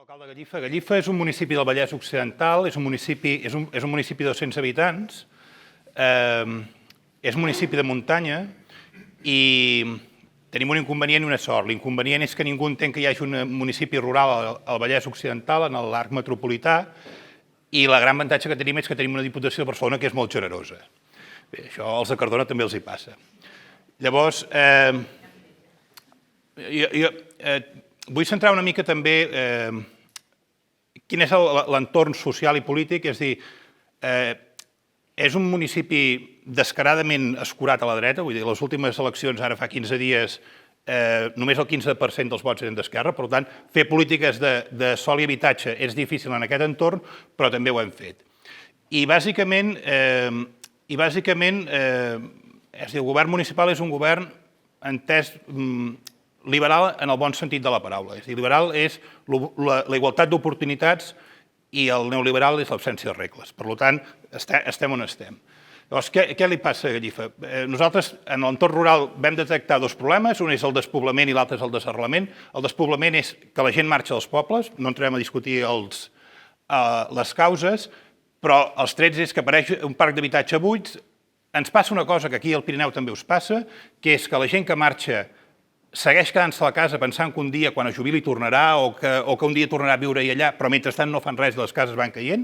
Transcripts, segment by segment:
l'alcalde de Gallifa. Gallifa és un municipi del Vallès Occidental, és un municipi de 200 habitants, és un municipi de muntanya i tenim un inconvenient i una sort. L'inconvenient és que ningú entén que hi hagi un municipi rural al Vallès Occidental, en l'arc metropolità, i la gran avantatge que tenim és que tenim una Diputació de Barcelona que és molt generosa. Bé, això als de Cardona també els hi passa. Llavors, vull centrar una mica també quin és l'entorn social i polític, és a dir, és un municipi descaradament escurat a la dreta, vull dir, les últimes eleccions, ara fa 15 dies, només el 15% dels vots eren d'Esquerra, per tant, fer polítiques de sòl i habitatge és difícil en aquest entorn, però també ho hem fet. I bàsicament, el govern municipal és un govern entès liberal en el bon sentit de la paraula. És a dir, liberal és la igualtat d'oportunitats i el neoliberal és l'absència de regles. Per tant, estem on estem. Llavors, què li passa a Gallifa? Nosaltres, en l'entorn rural, vam detectar dos problemes. Un és el despoblament i l'altre és el desarrelament. El despoblament és que la gent marxa dels pobles, no entrarem a discutir les causes, però els trets és que apareix un parc d'habitatge buits. Ens passa una cosa que aquí al Pirineu també us passa, que és que la gent que marxa segueix quedant-se a la casa pensant que un dia, quan es jubili, tornarà o que un dia tornarà a viure allà, però mentrestant no fan res i les cases van caient.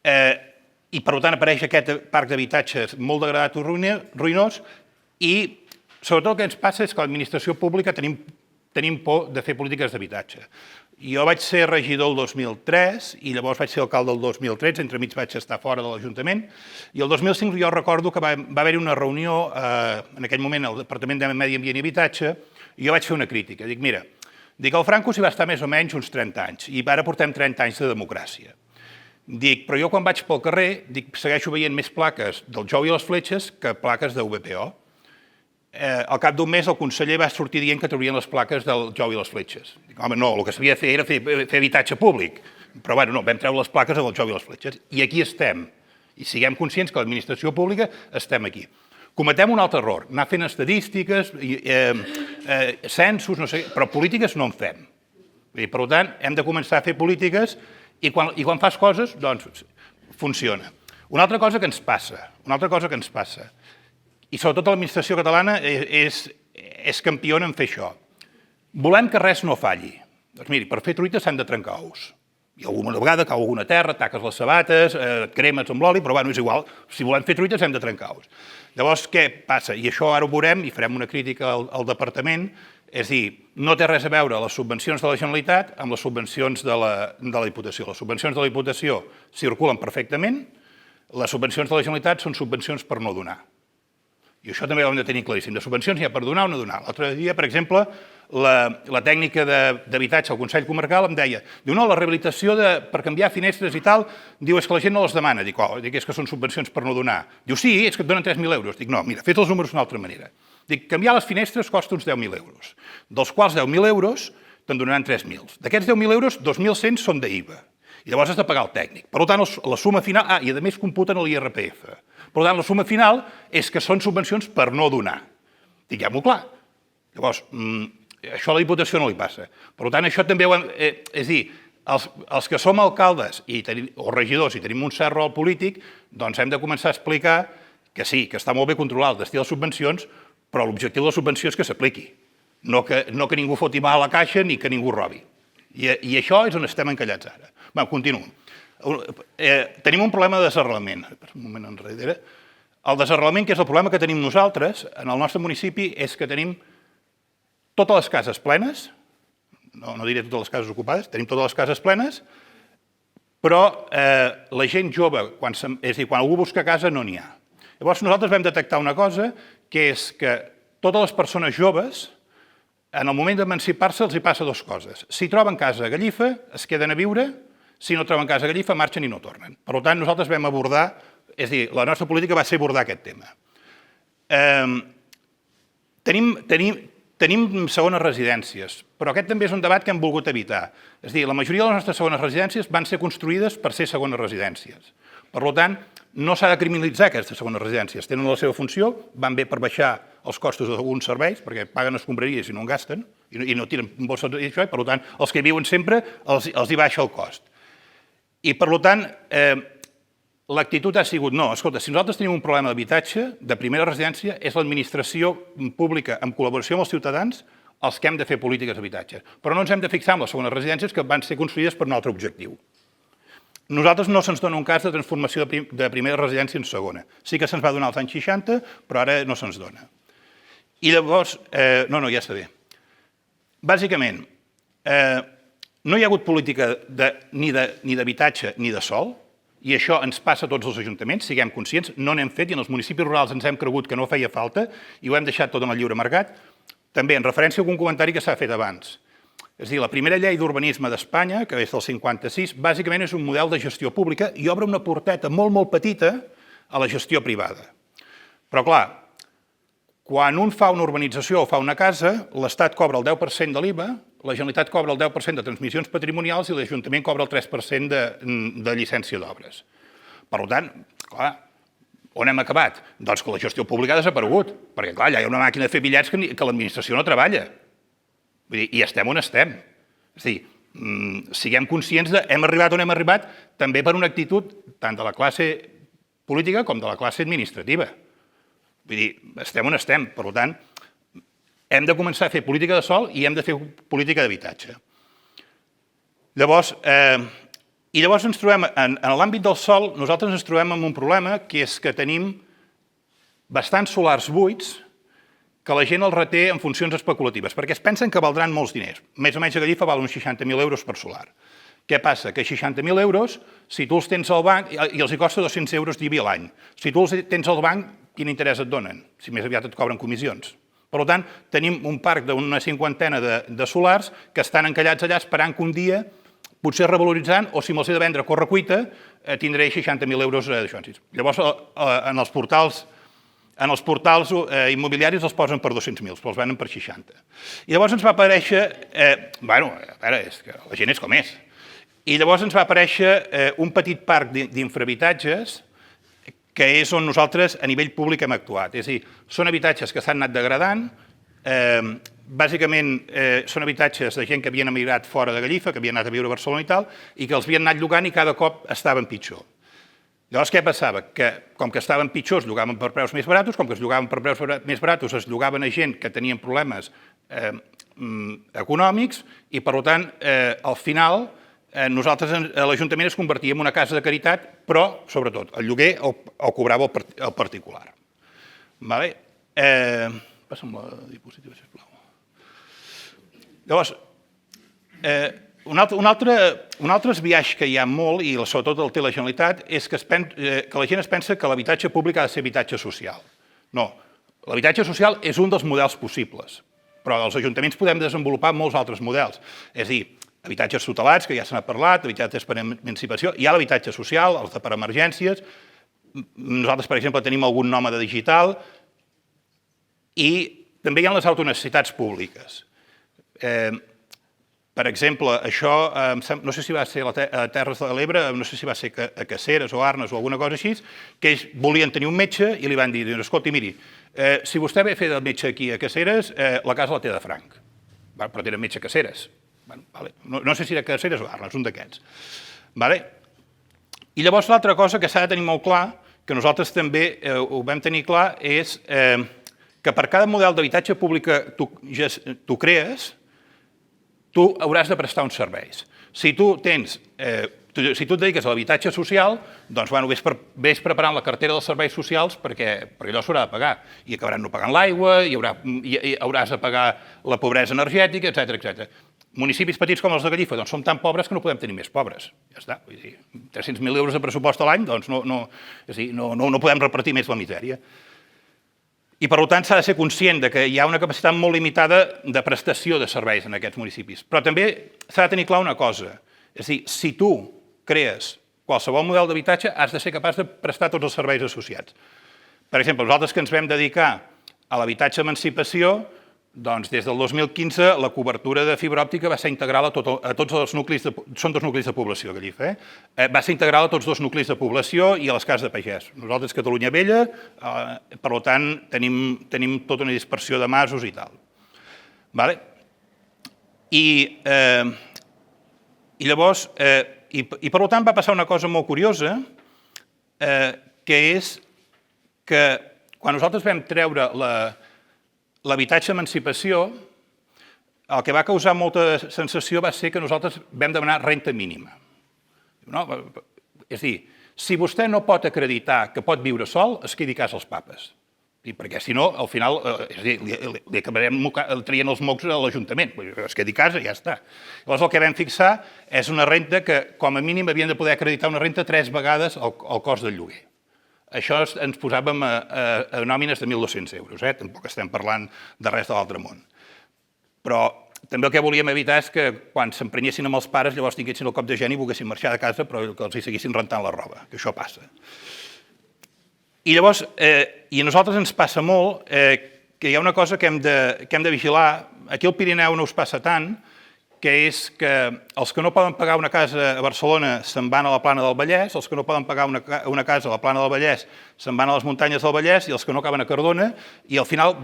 I, per tant, apareix aquest parc d'habitatges molt degradat i ruïnós i, sobretot, el que ens passa és que l'administració pública tenim por de fer polítiques d'habitatge. Jo vaig ser regidor el 2003 i llavors vaig ser alcalde el 2013, entremig vaig estar fora de l'Ajuntament, i el 2005 jo recordo que va haver-hi una reunió, en aquell moment, al Departament de Medi Ambient i Habitatge, i jo vaig fer una crítica. Dic, mira, el Franco s'hi va estar més o menys uns 30 anys, i ara portem 30 anys de democràcia. Dic, però jo quan vaig pel carrer, segueixo veient més plaques del Jou i les Fletxes que plaques de VPO. Al cap d'un mes el conseller va sortir dient que traurien les plaques del Jou i les Fletxes. Dic, home, no, el que s'havia de fer era fer habitatge públic. Però bueno, no, vam treure les plaques del Jou i les Fletxes. I aquí estem. I siguem conscients que l'administració pública estem aquí. Cometem un altre error, anar fent estadístiques, censos, no sé, però polítiques no en fem. Per tant, hem de començar a fer polítiques i quan fas coses, doncs, funciona. Una altra cosa que ens passa, i sobretot l'administració catalana és campiona en fer això. Volem que res no falli. Doncs miri, per fer truites s'han de trencar ous. I alguna vegada cau alguna terra, taques les sabates, cremes amb l'oli, però bueno, és igual. Si volem fer truites hem de trencar ous. Llavors, què passa? I això ara ho veurem i farem una crítica al departament. És a dir, no té res a veure les subvencions de la Generalitat amb les subvencions de la Diputació. Les subvencions de la Diputació circulen perfectament, les subvencions de la Generalitat són subvencions per no donar. I això també ho hem de tenir claríssim. De subvencions n'hi ha per donar o no donar. L'altre dia, per exemple, la tècnica d'habitatge al Consell Comarcal em deia, no, la rehabilitació per canviar finestres i tal, diu, és que la gent no les demana. Dic, és que són subvencions per no donar. Diu, sí, és que et donen 3.000 euros. Dic, no, mira, fet els números d'una altra manera. Dic, canviar les finestres costa uns 10.000 euros, dels quals 10.000 euros te'n donaran 3.000. D'aquests 10.000 euros, 2.100 són d'IVA. I llavors has de pagar el tècnic. Per tant, la suma final... i a més computen l'IRPF. Per tant, la suma final és que són subvencions per no donar. Diguem-ho clar. Llavors, això a la Diputació no li passa. Per tant, això també ho hem... És a dir, els que som alcaldes o regidors i tenim un cert rol polític, doncs hem de començar a explicar que sí, que està molt bé controlar el destí de les subvencions, però l'objectiu de la subvenció és que s'apliqui. No que ningú foti mà a la caixa ni que ningú robi. I això és on estem encallats ara. Bé, continuo. Tenim un problema de desarrelament. Un moment enrere. El desarrelament, que és el problema que tenim nosaltres, en el nostre municipi, és que tenim totes les cases plenes, no diré totes les cases ocupades, tenim totes les cases plenes, però la gent jove, és a dir, quan algú busca casa, no n'hi ha. Llavors nosaltres vam detectar una cosa, que és que totes les persones joves, en el moment d'emancipar-se, els hi passa dues coses. Si troben casa a Gallifa, es queden a viure. Si no troben casa a Gallifa, marxen i no tornen. Per tant, nosaltres vam abordar, és a dir, la nostra política va ser abordar aquest tema. Tenim segones residències, però aquest també és un debat que hem volgut evitar. És a dir, la majoria de les nostres segones residències van ser construïdes per ser segones residències. Per tant, no s'ha de criminalitzar aquestes segones residències. Tenen la seva funció, van bé per baixar els costos d'alguns serveis, perquè paguen escombraries i no en gasten, i no tiren bosses d'això, i per tant, els que hi viuen sempre els hi baixa el cost. I per tant, l'actitud ha sigut, no, escolta, si nosaltres tenim un problema d'habitatge, de primera residència, és l'administració pública, en col·laboració amb els ciutadans, els que hem de fer polítiques d'habitatge. Però no ens hem de fixar en les segones residències que van ser construïdes per un altre objectiu. Nosaltres no se'ns dona un cas de transformació de primera residència en segona. Sí que se'ns va donar als anys 60, però ara no se'ns dona. I llavors, no, ja està bé. Bàsicament, no hi ha hagut política ni d'habitatge ni de sòl, i això ens passa a tots els ajuntaments, siguem conscients, no n'hem fet, i en els municipis rurals ens hem cregut que no feia falta, i ho hem deixat tot en el lliure mercat. També, en referència a algun comentari que s'ha fet abans. És a dir, la primera llei d'urbanisme d'Espanya, que és del 56, bàsicament és un model de gestió pública i obre una porteta molt, molt petita a la gestió privada. Però, clar, quan un fa una urbanització o fa una casa, l'Estat cobra el 10% de l'IVA, la Generalitat cobra el 10% de transmissions patrimonials i l'Ajuntament cobra el 3% de llicència d'obres. Per tant, clar, on hem acabat? Doncs que la gestió pública ha desaparegut, perquè, clar, allà hi ha una màquina de fer bitllets que l'administració no treballa. Vull dir, i estem on estem. És a dir, siguem conscients de hem arribat on hem arribat també per una actitud tant de la classe política com de la classe administrativa. Vull dir, estem on estem. Per tant, hem de començar a fer política de sòl i hem de fer política d'habitatge. Llavors ens trobem, en l'àmbit del sòl, nosaltres ens trobem amb un problema, que és que tenim bastants solars buits que la gent els reté en funcions especulatives, perquè es pensen que valdran molts diners. Més o menys a Gallifa val uns 60.000 euros per solar. Què passa? Que 60.000 euros, si tu els tens al banc, i els hi costa 200 euros d'IBI a l'any. Si tu els tens al banc, quin interès et donen? Si més aviat et cobren comissions. Per tant, tenim un parc d'una 50ena de solars que estan encallats allà esperant que un dia, potser revaloritzant, o si me'ls he de vendre a correcuita, tindré 60.000 euros d'això. Llavors, en els portals immobiliaris els posen per 200.000, però els venen per 60. I llavors ens va aparèixer... Bueno, a veure, és que la gent és com és. I llavors ens va aparèixer un petit parc d'infrahabitatges que és on nosaltres a nivell públic hem actuat. És a dir, són habitatges que s'han anat degradant, bàsicament són habitatges de gent que havien emigrat fora de Gallifa, que havien anat a viure a Barcelona i tal, i que els havien anat llogant i cada cop estaven pitjor. Llavors, què passava? Que, com que estaven pitjors, llogaven per preus més baratos, com que es llogaven per preus més baratos, es llogaven a gent que tenien problemes econòmics i, per tant, al final, nosaltres, l'Ajuntament es convertia en una casa de caritat, però, sobretot, el lloguer el cobrava el particular. Passa'm la diapositiva, sisplau. Llavors, un altre biaix que hi ha molt, i sobretot el té la Generalitat, és que la gent es pensa que l'habitatge públic ha de ser habitatge social. No, l'habitatge social és un dels models possibles, però els ajuntaments podem desenvolupar molts altres models. És a dir, habitatges tutelats, que ja se n'ha parlat, habitatges per emancipació, hi ha l'habitatge social, els de per emergències, nosaltres, per exemple, tenim algun nòmada digital, i també hi ha les autonecessitats públiques. Per exemple, això, no sé si va ser a Terres de l'Ebre, no sé si va ser a Caceres o Arnes o alguna cosa així, que ells volien tenir un metge i li van dir, escolti, miri, si vostè ve a fer de metge aquí a Caceres, la casa la té de franc. Però tenen metge a Caceres. No sé si era Caceres o Arnes, un d'aquests. I llavors l'altra cosa que s'ha de tenir molt clar, que nosaltres també ho vam tenir clar, és que per cada model d'habitatge públic que tu crees, tu hauràs de prestar uns serveis. Si tu et dediques a l'habitatge social, doncs vés preparant la cartera dels serveis socials perquè allò s'haurà de pagar. I acabaran no pagant l'aigua, i hauràs de pagar la pobresa energètica, etc. Municipis petits com els de Gallifa som tan pobres que no podem tenir més pobres. Ja està. 300.000 euros de pressupost a l'any, doncs no podem repartir més la misèria. I, per tant, s'ha de ser conscient que hi ha una capacitat molt limitada de prestació de serveis en aquests municipis. Però també s'ha de tenir clar una cosa. És a dir, si tu crees qualsevol model d'habitatge, has de ser capaç de prestar tots els serveis associats. Per exemple, nosaltres que ens vam dedicar a l'habitatge emancipació, Doncs des del 2015 la cobertura de fibra òptica va ser integral a tots els nuclis, són 2 nuclis de població, Gallifa, va ser integral a tots 2 nuclis de població i a les cases de pagès. Nosaltres, Catalunya Vella, per tant, tenim tota una dispersió de masos i tal. I llavors, i per tant va passar una cosa molt curiosa, que és que quan nosaltres vam treure l'habitatge d'emancipació, el que va causar molta sensació va ser que nosaltres vam demanar renda mínima. És a dir, si vostè no pot acreditar que pot viure sol, es quedi a casa els papes. Perquè si no, al final, li acabarem traient els mocs a l'Ajuntament. Es quedi a casa i ja està. Llavors el que vam fixar és una renda que, com a mínim, havien de poder acreditar una renda 3 vegades el cost del lloguer. Això ens posàvem a nòmines de 1.200 euros, tampoc estem parlant de res de l'altre món. Però també el que volíem evitar és que quan s'emprenyessin amb els pares llavors tinguessin el cop de geni i volguessin marxar de casa però que els hi seguissin rentant la roba, que això passa. I llavors, i a nosaltres ens passa molt que hi ha una cosa que hem de vigilar. Aquí al Pirineu no us passa tant, que és que els que no poden pagar una casa a Barcelona se'n van a la Plana del Vallès, els que no poden pagar una casa a la Plana del Vallès se'n van a les muntanyes del Vallès i els que no acaben a Cardona, i al final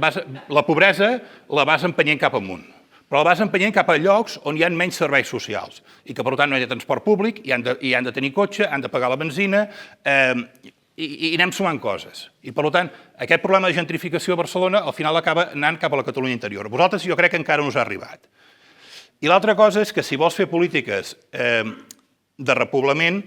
la pobresa la vas empenyent cap amunt. Però la vas empenyent cap a llocs on hi ha menys serveis socials i que, per tant, no hi ha transport públic i han de tenir cotxe, han de pagar la benzina i anem sumant coses. I, per tant, aquest problema de gentrificació a Barcelona al final acaba anant cap a la Catalunya interior. Vosaltres jo crec que encara no us ha arribat. I l'altra cosa és que si vols fer polítiques de repoblament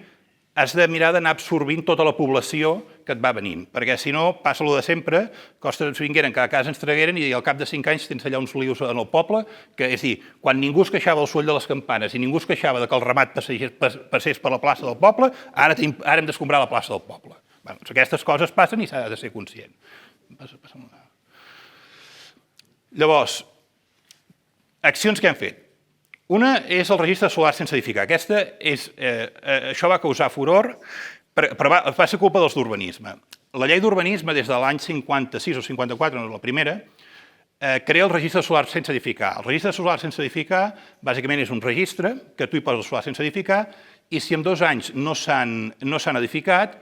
has de mirar d'anar absorbint tota la població que et va venint, perquè si no passa el de sempre, que els vingueren, cada casa ens tragueren i al cap de 5 anys tens allà uns lius en el poble, que és a dir, quan ningú es queixava del soroll de les campanes i ningú es queixava que el ramat passés per la plaça del poble, ara hem d'escombrar la plaça del poble. Aquestes coses passen i s'ha de ser conscient. Llavors, accions que hem fet. Una és el registre solar sense edificar. Això va causar furor, però va ser culpa dels d'urbanisme. La llei d'urbanisme, des de l'any 56 o 54, no és la primera, crea el registre solar sense edificar. El registre solar sense edificar, bàsicament, és un registre que tu hi poses el solar sense edificar i si en 2 anys no s'han edificat,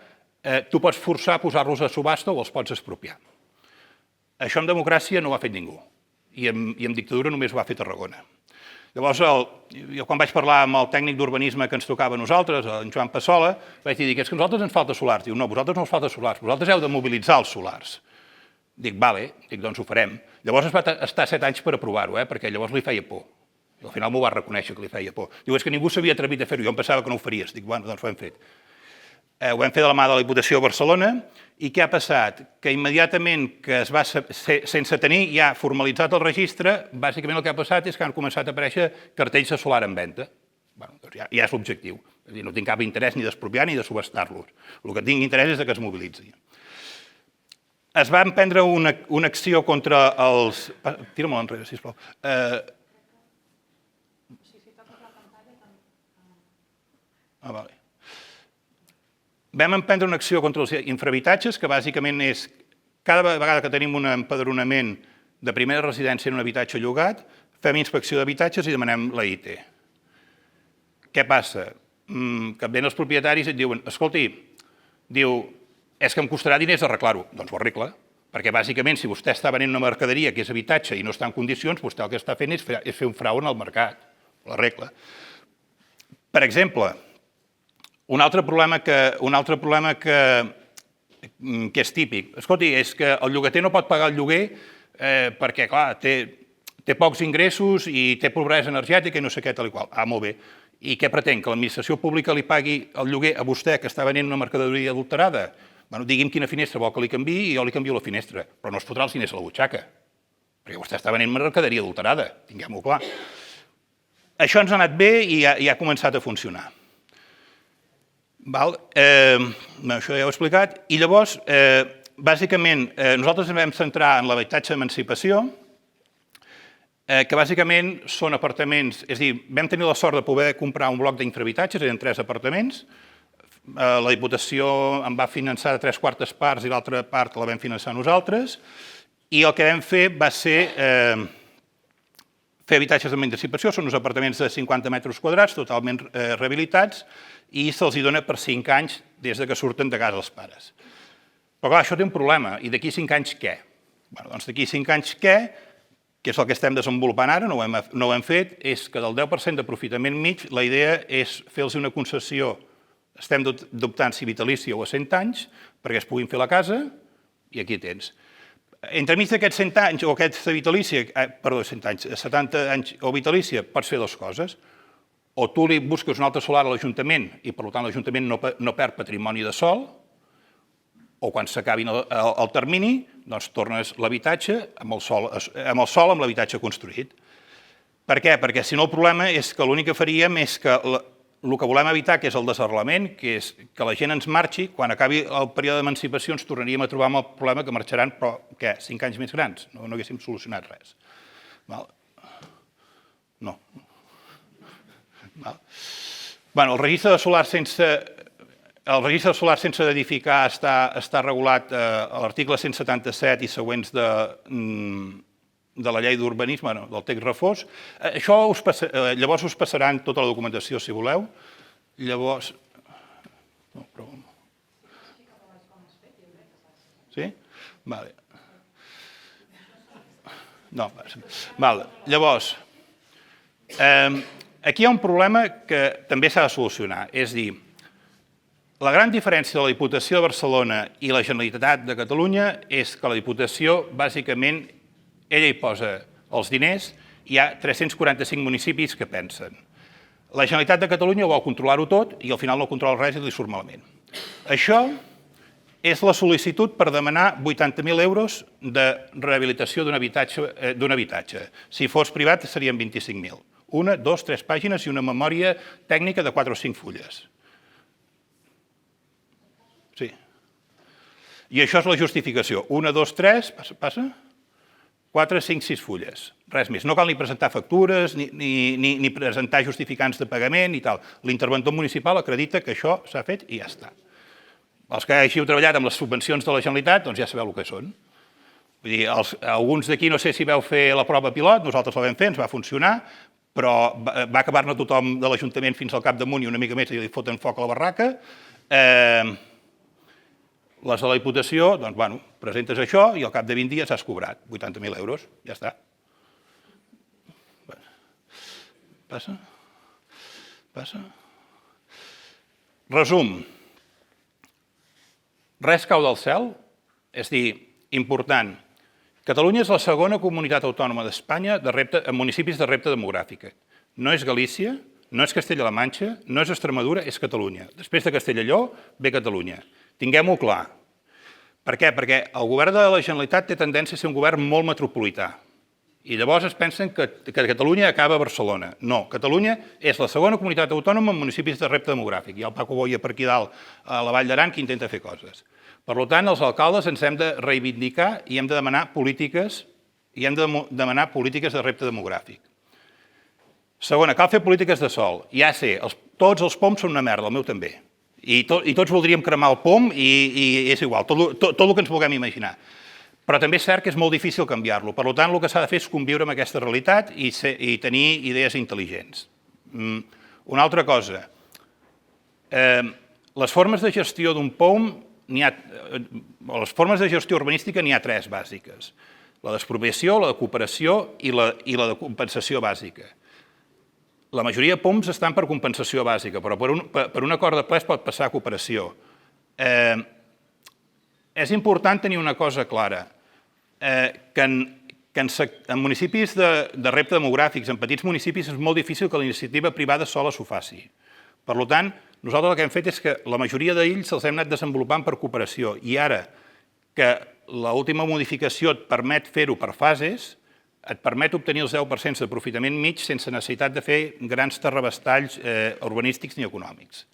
tu pots forçar a posar-los a subhasta o els pots expropiar. Això en democràcia no ho ha fet ningú i en dictadura només ho va fer Tarragona. Llavors, jo quan vaig parlar amb el tècnic d'urbanisme que ens tocava a nosaltres, en Joan Passola, vaig dir que és que a nosaltres ens falta solars. Diu, no, a vosaltres no us falta solars, vosaltres heu de mobilitzar els solars. Dic, vale, doncs ho farem. Llavors es va estar 7 anys per aprovar-ho, perquè llavors li feia por. I al final m'ho va reconèixer que li feia por. Diu, és que ningú s'havia atrevit a fer-ho, jo em pensava que no ho faries. Dic, bueno, doncs ho hem fet. Ho vam fer de la mà de la Diputació de Barcelona i què ha passat? Que immediatament que es va, sense tenir ja formalitzat el registre, bàsicament el que ha passat és que han començat a aparèixer cartells de solar en venda. Ja és l'objectiu. No tinc cap interès ni d'expropiar ni de subhastar-los. El que tinc interès és que es mobilitzi. Es va emprendre una acció contra els... Tira-me'l enrere, sisplau. Vale. Vam emprendre una acció contra els infrahabitatges, que bàsicament és cada vegada que tenim un empadronament de primera residència en un habitatge llogat, fem inspecció d'habitatges i demanem la IT. Què passa? Que venen els propietaris i et diuen, escolti, és que em costarà diners arreglar-ho. Doncs ho arregla, perquè bàsicament si vostè està venent una mercaderia que és habitatge i no està en condicions, vostè el que està fent és fer un frau en el mercat. L'arregla. Per exemple, un altre problema que és típic. Escolti, és que el llogater no pot pagar el lloguer perquè, clar, té pocs ingressos i té pobresa energètica i no sé què, tal i qual. Molt bé. I què pretén? Que l'administració pública li pagui el lloguer a vostè que està venent una mercaderia adulterada? Digui'm quina finestra vol que li canviï i jo li canvio la finestra, però no es fotrà els diners a la butxaca, perquè vostè està venent mercaderia adulterada, tinguem-ho clar. Això ens ha anat bé i ha començat a funcionar. Això ja ho he explicat. I llavors, bàsicament, nosaltres ens vam centrar en l'habitatge d'emancipació, que bàsicament són apartaments, és a dir, vam tenir la sort de poder comprar un bloc d'infrahabitatges, eren 3 apartaments, la Diputació en va finançar 3/4 parts i l'altra part la vam finançar nosaltres, i el que vam fer va ser fer habitatges d'emancipació, són uns apartaments de 50 metres quadrats, totalment rehabilitats, i se'ls dona per 5 anys des que surten de casa els pares. Però clar, això té un problema, i d'aquí 5 anys què? Doncs d'aquí 5 anys què, que és el que estem desenvolupant ara, no ho hem fet, és que del 10% d'aprofitament mig, la idea és fer-los una concessió, estem dubtant si vitalícia o a 100 anys, perquè es puguin fer la casa, i aquí tens. Entremig d'aquests 100 anys o aquesta vitalícia, perdó, 100 anys, 70 anys o vitalícia, pots fer dues coses. O tu li busques un altre solar a l'Ajuntament i, per tant, l'Ajuntament no perd patrimoni de sol, o quan s'acabi el termini, doncs tornes l'habitatge amb el sol, amb l'habitatge construït. Per què? Perquè si no el problema és que l'únic que faríem és que el que volem evitar, que és el desarrelament, que és que la gent ens marxi, quan acabi el període d'emancipació ens tornaríem a trobar amb el problema que marxaran, però què, 5 anys més grans? No haguéssim solucionat res. No. El registre de solar sense edificar està regulat a l'article 177 i següents de la llei d'urbanisme, del text refós. Això llavors us passaran tota la documentació, si voleu. Llavors... Sí? Vale. No, vale. Llavors, aquí hi ha un problema que també s'ha de solucionar. És dir, la gran diferència de la Diputació de Barcelona i la Generalitat de Catalunya és que la Diputació, bàsicament, ella hi posa els diners i hi ha 345 municipis que pensen. La Generalitat de Catalunya vol controlar-ho tot i al final no controla res i li surt malament. Això és la sol·licitud per demanar 80.000 euros de rehabilitació d'un habitatge. Si fos privat serien 25.000. 1, 2, 3 pàgines i una memòria tècnica de 4 o 5 fulles. Sí. I això és la justificació. 1, 2, 3, passa? 4, 5, 6 fulles, res més. No cal ni presentar factures, ni presentar justificants de pagament i tal. L'interventor municipal acredita que això s'ha fet i ja està. Els que hàgiu treballat amb les subvencions de la Generalitat, doncs ja sabeu el que són. Vull dir, alguns d'aquí no sé si veu fer la prova pilot, nosaltres la vam fer, ens va funcionar, però va acabar-ne tothom de l'Ajuntament fins al capdamunt i una mica més i li foten foc a la barraca. Les de la Diputació, doncs, bueno, presentes això i al cap de 20 dies has cobrat 80.000 euros, ja està. Passa? Passa? Resum. Res cau del cel, és dir, important. Catalunya és la segona comunitat autònoma d'Espanya en municipis de repte demogràfic. No és Galícia, no és Castella-La Manxa, no és Extremadura, és Catalunya. Després de Castella i Lleó ve Catalunya. Tinguem-ho clar. Per què? Perquè el govern de la Generalitat té tendència a ser un govern molt metropolità. I llavors es pensen que Catalunya acaba a Barcelona. No, Catalunya és la segona comunitat autònoma en municipis de repte demogràfic. Hi ha el Paco Boia per aquí dalt, a la Vall d'Aran, que intenta fer coses. Per tant, els alcaldes ens hem de reivindicar i hem de demanar polítiques de repte demogràfic. Segona, cal fer polítiques de sòl. Ja sé, tots els poms són una merda, el meu també. I tots voldríem cremar el pom i és igual, tot el que ens vulguem imaginar. Però també és cert que és molt difícil canviar-lo. Per tant, el que s'ha de fer és conviure amb aquesta realitat i tenir idees intel·ligents. Una altra cosa, les formes de gestió d'un POM, les formes de gestió urbanística n'hi ha 3 bàsiques. La d'expropiació, la de cooperació i la de compensació bàsica. La majoria de POMs estan per compensació bàsica, però per un acord de ple es pot passar a cooperació. És important tenir una cosa clara, que en municipis de repte demogràfics, en petits municipis, és molt difícil que la iniciativa privada sola s'ho faci. Per tant, nosaltres el que hem fet és que la majoria d'ells els hem anat desenvolupant per cooperació i ara que l'última modificació et permet fer-ho per fases, et permet obtenir els 10% d'aprofitament mig sense necessitat de fer grans terrabastalls urbanístics ni econòmics.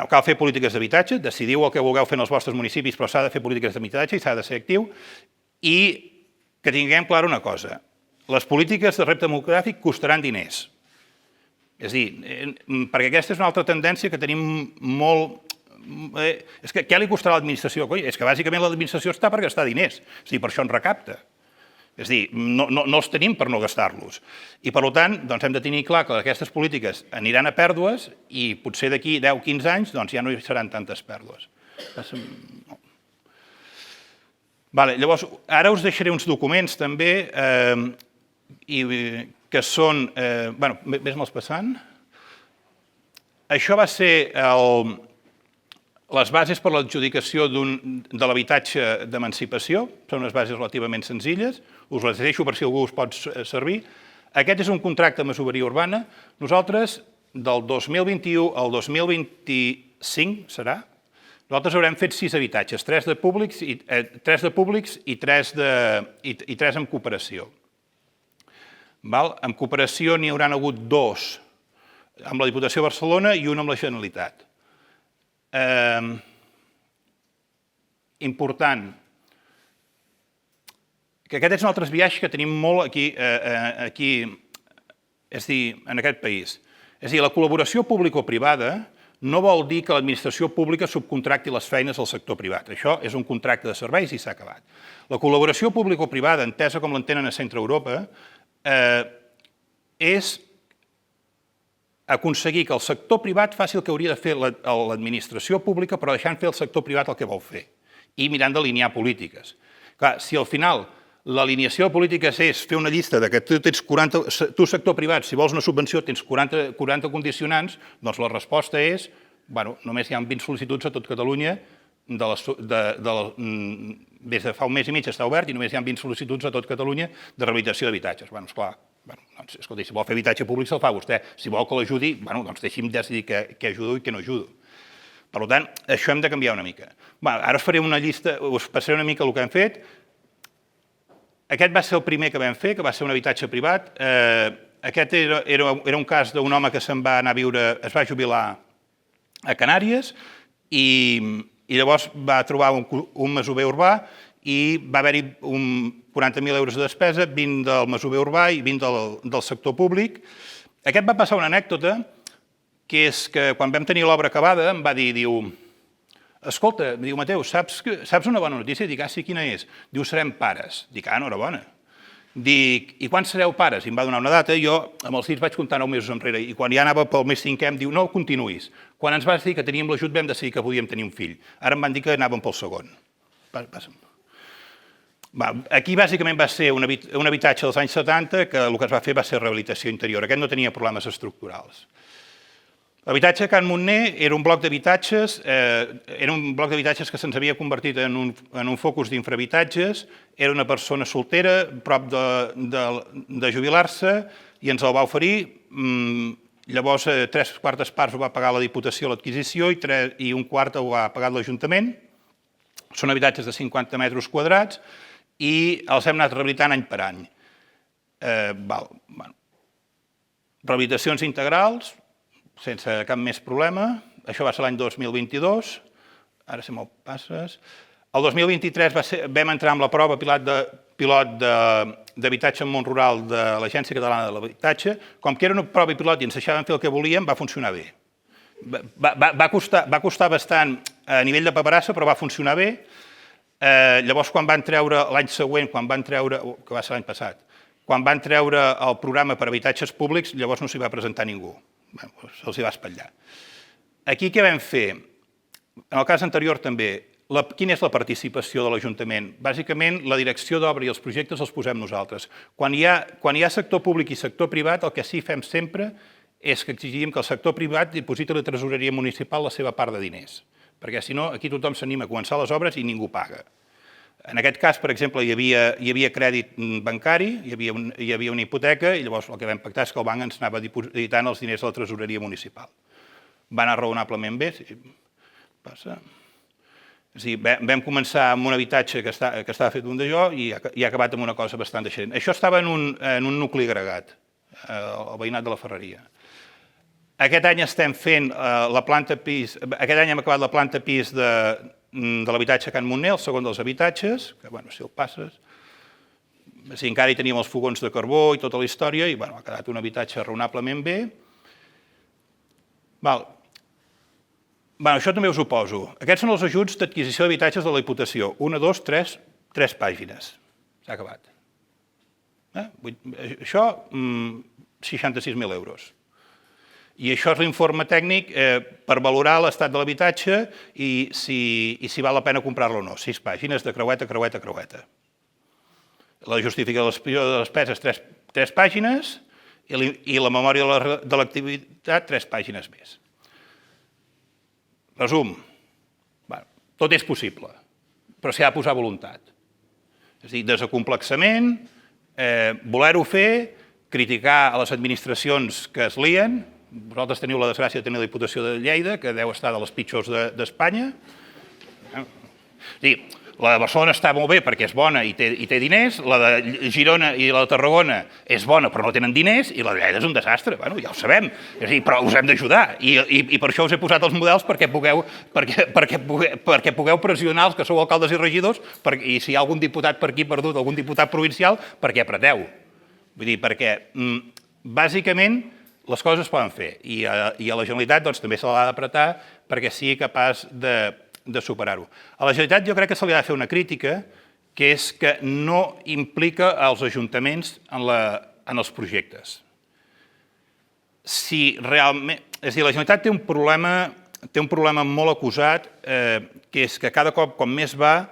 Cal fer polítiques d'habitatge, decidiu el que vulgueu fer en els vostres municipis, però s'ha de fer polítiques d'habitatge i s'ha de ser actiu. I que tinguem clara una cosa, les polítiques de repte demogràfic costaran diners. És a dir, perquè aquesta és una altra tendència que tenim molt... És que què li costarà a l'administració? És que bàsicament l'administració està per gastar diners, per això en recapta. És a dir, no els tenim per no gastar-los. I, per tant, hem de tenir clar que aquestes polítiques aniran a pèrdues i potser d'aquí 10-15 anys ja no hi seran tantes pèrdues. Llavors, ara us deixaré uns documents també que són... Ves-me'ls passant. Això va ser les bases per a l'adjudicació de l'habitatge d'emancipació. Són unes bases relativament senzilles. Us les deixo per si algú us pot servir. Aquest és un contracte de masoveria urbana. Nosaltres, del 2021 al 2025, serà, nosaltres haurem fet 6 habitatges, 3 de públics i 3 en cooperació. En cooperació n'hi hauran hagut 2 amb la Diputació de Barcelona i un amb la Generalitat. Important, que aquest és un altre biaix que tenim molt aquí, és a dir, en aquest país. És a dir, la col·laboració público-privada no vol dir que l'administració pública subcontracti les feines al sector privat. Això és un contracte de serveis i s'ha acabat. La col·laboració público-privada, entesa com l'entenen a Centre Europa, és aconseguir que el sector privat faci el que hauria de fer l'administració pública, però deixant fer el sector privat el que vol fer i mirant d'alinear polítiques. Clar, si al final l'alineació de polítiques és fer una llista que tu sector privat, si vols una subvenció, tens 40 condicionants, doncs la resposta és, només hi ha 20 sol·licituds a tot Catalunya, des de fa un mes i mig està obert i només hi ha 20 sol·licituds a tot Catalunya de rehabilitació d'habitatges. Esclar, escolti, si vol fer habitatge públic se'l fa vostè. Si vol que l'ajudi, doncs deixi'm decidir què ajudo i què no ajudo. Per tant, això hem de canviar una mica. Ara us faré una llista, us passaré una mica el que hem fet. Aquest va ser el primer que vam fer, que va ser un habitatge privat. Aquest era un cas d'un home que se'n va anar a viure, es va jubilar a Canàries i llavors va trobar un masover urbà i va haver-hi 40.000 euros de despesa, 20 del masover urbà i 20 del sector públic. Aquest va passar una anècdota, que és que quan vam tenir l'obra acabada em va dir, escolta, Mateu, saps una bona notícia? Dic, sí, quina és? Diu, serem pares. Dic, enhorabona. Dic, i quan sereu pares? I em va donar una data, i jo amb els fills vaig comptar 9 mesos enrere, i quan ja anava pel mes 5è em diu, no, continuïs. Quan ens vas dir que teníem l'ajut vam decidir que podíem tenir un fill. Ara em van dir que anàvem pel segon. Aquí bàsicament va ser un habitatge dels anys 70 que el que es va fer va ser rehabilitació interior. Aquest no tenia problemes estructurals. L'habitatge a Can Montner era un bloc d'habitatges que se'ns havia convertit en un focus d'infrahabitatges. Era una persona soltera, prop de jubilar-se, i ens el va oferir. Llavors, 3/4 parts ho va pagar la Diputació a l'adquisició i 1/4 ho ha pagat l'Ajuntament. Són habitatges de 50 metres quadrats i els hem anat rehabilitant any per any. Rehabilitacions integrals, sense cap més problema. Això va ser l'any 2022. Ara si me'l passes. El 2023 vam entrar amb la prova pilot d'habitatge en món rural de l'Agència Catalana de l'Habitatge. Com que era una prova pilot i ens deixaven fer el que volíem, va funcionar bé. Va costar bastant a nivell de paperassa, però va funcionar bé. Llavors, quan van treure l'any següent, que va ser l'any passat, quan van treure el programa per habitatges públics, llavors no s'hi va presentar ningú. Se'ls hi va espatllar. Aquí què vam fer? En el cas anterior també, quina és la participació de l'Ajuntament? Bàsicament, la direcció d'obra i els projectes els posem nosaltres. Quan hi ha sector públic i sector privat, el que sí fem sempre és que exigim que el sector privat dipositi a la tresoreria municipal la seva part de diners, perquè si no, aquí tothom s'anima a començar les obres i ningú paga. En aquest cas, per exemple, hi havia crèdit bancari, hi havia una hipoteca, i llavors el que vam pactar és que el banc ens anava dipositant els diners a la tresoreria municipal. Va anar raonablement bé. Vam començar amb un habitatge que estava fet d'un d'allò i ha acabat amb una cosa bastant deixent. Això estava en un nucli agregat, al veïnat de la Ferreria. Aquest any estem fent la planta pis, aquest any hem acabat la planta pis de l'habitatge a Can Montner, el segon dels habitatges, que, si el passes, encara hi teníem els fogons de carbó i tota la història, i ha quedat un habitatge raonablement bé. Això també us ho poso. Aquests són els ajuts d'adquisició d'habitatges de la Diputació. 1, 2, 3 pàgines. S'ha acabat. Això, 66.000 euros. I això és l'informe tècnic per valorar l'estat de l'habitatge i si val la pena comprar-lo o no. 6 pàgines de creueta, creueta, creueta. La justificació de despeses, 3 pàgines, i la memòria de l'activitat, 3 pàgines més. Resum. Tot és possible, però s'hi ha de posar voluntat. És a dir, desacomplexament, voler-ho fer, criticar a les administracions que es lien. Vosaltres teniu la desgràcia de tenir la Diputació de Lleida, que deu estar de les pitjors d'Espanya. La de Barcelona està molt bé perquè és bona i té diners, la de Girona i la de Tarragona és bona però no tenen diners, i la de Lleida és un desastre, ja ho sabem, però us hem d'ajudar. I per això us he posat els models perquè pugueu pressionar els que sou alcaldes i regidors, i si hi ha algun diputat per aquí perdut, algun diputat provincial, perquè apreteu. Vull dir, perquè bàsicament les coses es poden fer, i a la Generalitat també se l'ha d'apretar perquè sigui capaç de superar-ho. A la Generalitat jo crec que se li ha de fer una crítica, que és que no implica els ajuntaments en els projectes. És a dir, la Generalitat té un problema molt acusat, que és que cada cop, com més va,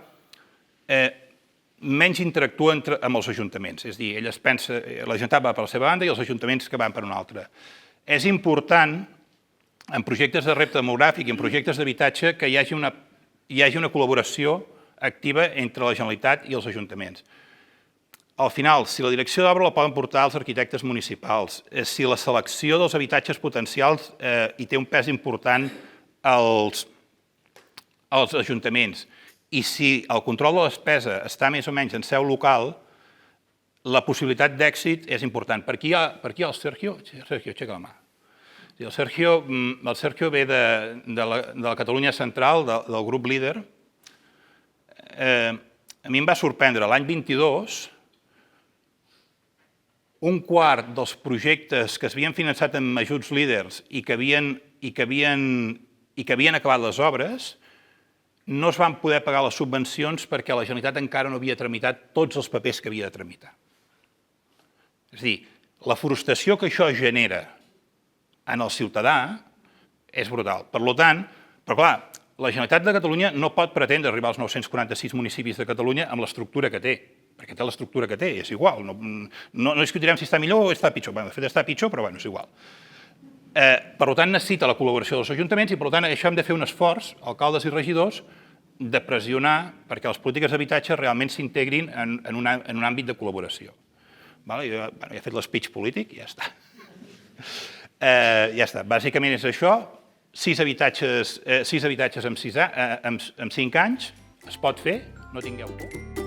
menys interactua amb els ajuntaments. És a dir, la Generalitat va per la seva banda i els ajuntaments que van per una altra. És important, en projectes de repte demogràfic i en projectes d'habitatge, que hi hagi una col·laboració activa entre la Generalitat i els ajuntaments. Al final, si la direcció d'obra la poden portar els arquitectes municipals, si la selecció dels habitatges potencials hi té un pes important als ajuntaments, i si el control de la despesa està més o menys en seu local, la possibilitat d'èxit és important. Per aquí hi ha el Sergio. Sergio, aixeca la mà. El Sergio ve de la Catalunya Central, del grup líder. A mi em va sorprendre, l'any 22, un quart dels projectes que s'havien finançat amb ajuts líders i que havien acabat les obres, no es van poder pagar les subvencions perquè la Generalitat encara no havia tramitat tots els papers que havia de tramitar. És a dir, la frustració que això genera en el ciutadà és brutal. Per tant, però clar, la Generalitat de Catalunya no pot pretendre arribar als 946 municipis de Catalunya amb l'estructura que té, perquè té l'estructura que té, és igual. No discutirem si està millor o està pitjor. De fet, està pitjor, però és igual. Per tant, necessita la col·laboració dels ajuntaments i, per tant, això hem de fer un esforç, alcaldes i regidors, de pressionar perquè les polítiques d'habitatge realment s'integrin en un àmbit de col·laboració. Jo he fet l'espeech polític i ja està. Ja està. Bàsicament és això. 6 habitatges en 5 anys. Es pot fer, no tingueu por.